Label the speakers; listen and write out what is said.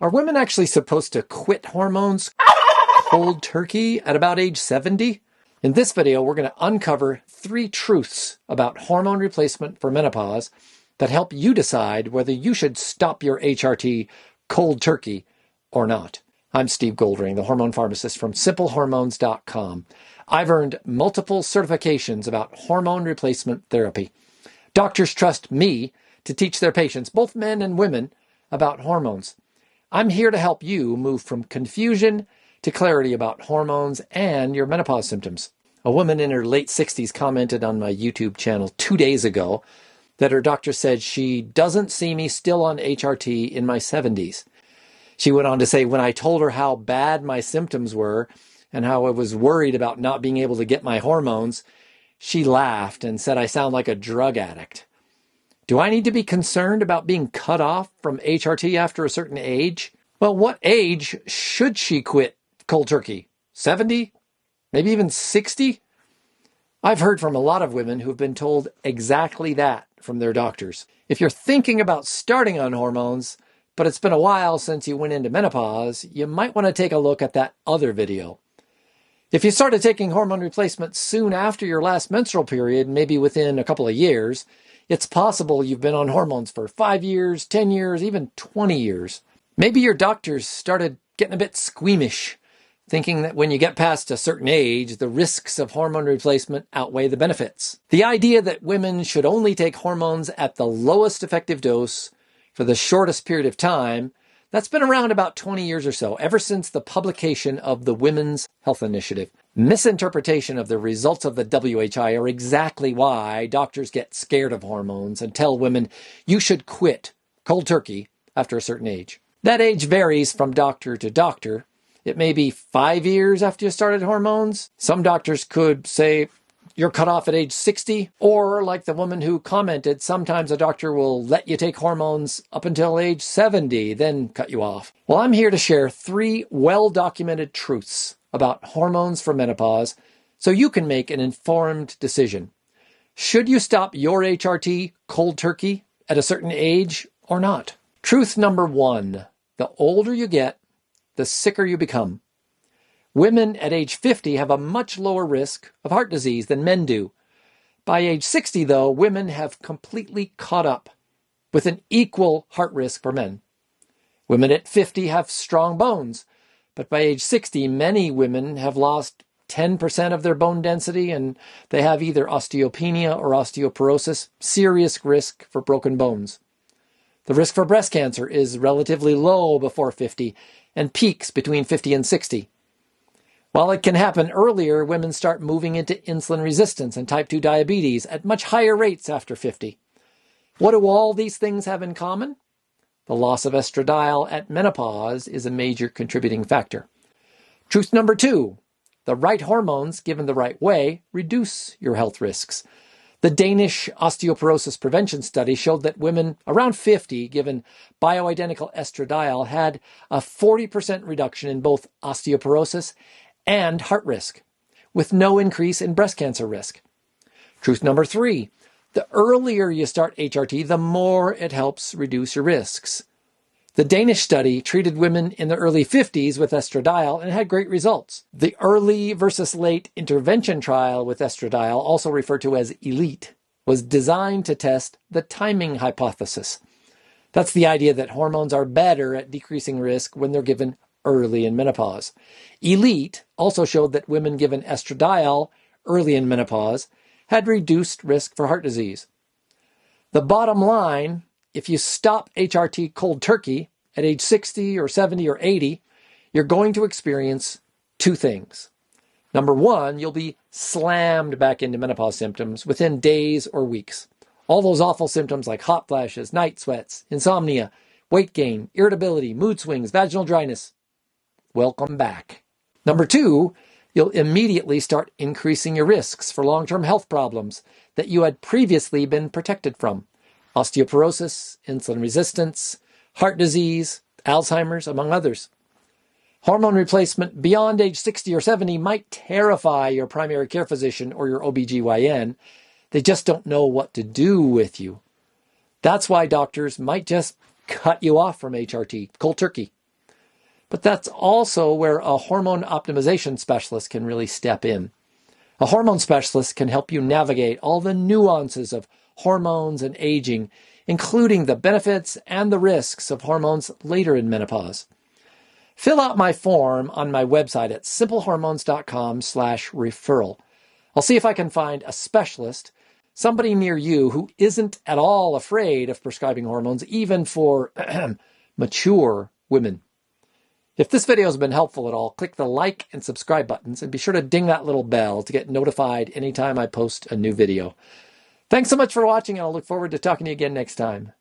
Speaker 1: Are women actually supposed to quit hormones cold turkey at about age 70? In this video, we're going to uncover 3 truths about hormone replacement for menopause that help you decide whether you should stop your HRT cold turkey or not. I'm Steve Goldring, the hormone pharmacist from simplehormones.com. I've earned multiple certifications about hormone replacement therapy. Doctors trust me to teach their patients, both men and women, about hormones. I'm here to help you move from confusion to clarity about hormones and your menopause symptoms. A woman in her late 60s commented on my YouTube channel 2 days ago that her doctor said she doesn't see me still on HRT in my 70s. She went on to say, when I told her how bad my symptoms were and how I was worried about not being able to get my hormones, she laughed and said I sound like a drug addict. Do I need to be concerned about being cut off from HRT after a certain age? Well, what age should she quit cold turkey? 70? Maybe even 60? I've heard from a lot of women who've been told exactly that from their doctors. If you're thinking about starting on hormones, but it's been a while since you went into menopause, you might want to take a look at that other video. If you started taking hormone replacement soon after your last menstrual period, maybe within a couple of years, it's possible you've been on hormones for 5 years, 10 years, even 20 years. Maybe your doctors started getting a bit squeamish, thinking that when you get past a certain age, the risks of hormone replacement outweigh the benefits. The idea that women should only take hormones at the lowest effective dose for the shortest period of time, that's been around about 20 years or so, ever since the publication of the Women's Health Initiative. Misinterpretation of the results of the WHI are exactly why doctors get scared of hormones and tell women you should quit cold turkey after a certain age. That age varies from doctor to doctor. It may be 5 years after you started hormones. Some doctors could say you're cut off at age 60, or like the woman who commented, sometimes a doctor will let you take hormones up until age 70, then cut you off. Well, I'm here to share 3 well-documented truths about hormones for menopause so you can make an informed decision. Should you stop your HRT cold turkey at a certain age or not? Truth number 1, the older you get, the sicker you become. Women at age 50 have a much lower risk of heart disease than men do. By age 60, though, women have completely caught up with an equal heart risk for men. Women at 50 have strong bones, but by age 60, many women have lost 10% of their bone density and they have either osteopenia or osteoporosis, serious risk for broken bones. The risk for breast cancer is relatively low before 50 and peaks between 50 and 60. While it can happen earlier, women start moving into insulin resistance and type 2 diabetes at much higher rates after 50. What do all these things have in common? The loss of estradiol at menopause is a major contributing factor. Truth number 2, the right hormones given the right way reduce your health risks. The Danish osteoporosis prevention study showed that women around 50 given bioidentical estradiol had a 40% reduction in both osteoporosis and heart risk, with no increase in breast cancer risk. Truth number 3, the earlier you start HRT, the more it helps reduce your risks. The Danish study treated women in the early 50s with estradiol and had great results. The early versus late intervention trial with estradiol, also referred to as ELITE, was designed to test the timing hypothesis. That's the idea that hormones are better at decreasing risk when they're given early in menopause. ELITE also showed that women given estradiol early in menopause had reduced risk for heart disease. The bottom line, if you stop HRT cold turkey at age 60 or 70 or 80, you're going to experience 2 things. Number 1, you'll be slammed back into menopause symptoms within days or weeks. All those awful symptoms like hot flashes, night sweats, insomnia, weight gain, irritability, mood swings, vaginal dryness. Welcome back. Number 2, you'll immediately start increasing your risks for long-term health problems that you had previously been protected from. Osteoporosis, insulin resistance, heart disease, Alzheimer's, among others. Hormone replacement beyond age 60 or 70 might terrify your primary care physician or your OBGYN. They just don't know what to do with you. That's why doctors might just cut you off from HRT, cold turkey. But that's also where a hormone optimization specialist can really step in. A hormone specialist can help you navigate all the nuances of hormones and aging, including the benefits and the risks of hormones later in menopause. Fill out my form on my website at simplehormones.com/referral. I'll see if I can find a specialist, somebody near you who isn't at all afraid of prescribing hormones, even for mature women. If this video has been helpful at all, click the like and subscribe buttons and be sure to ding that little bell to get notified anytime I post a new video. Thanks so much for watching, and I'll look forward to talking to you again next time.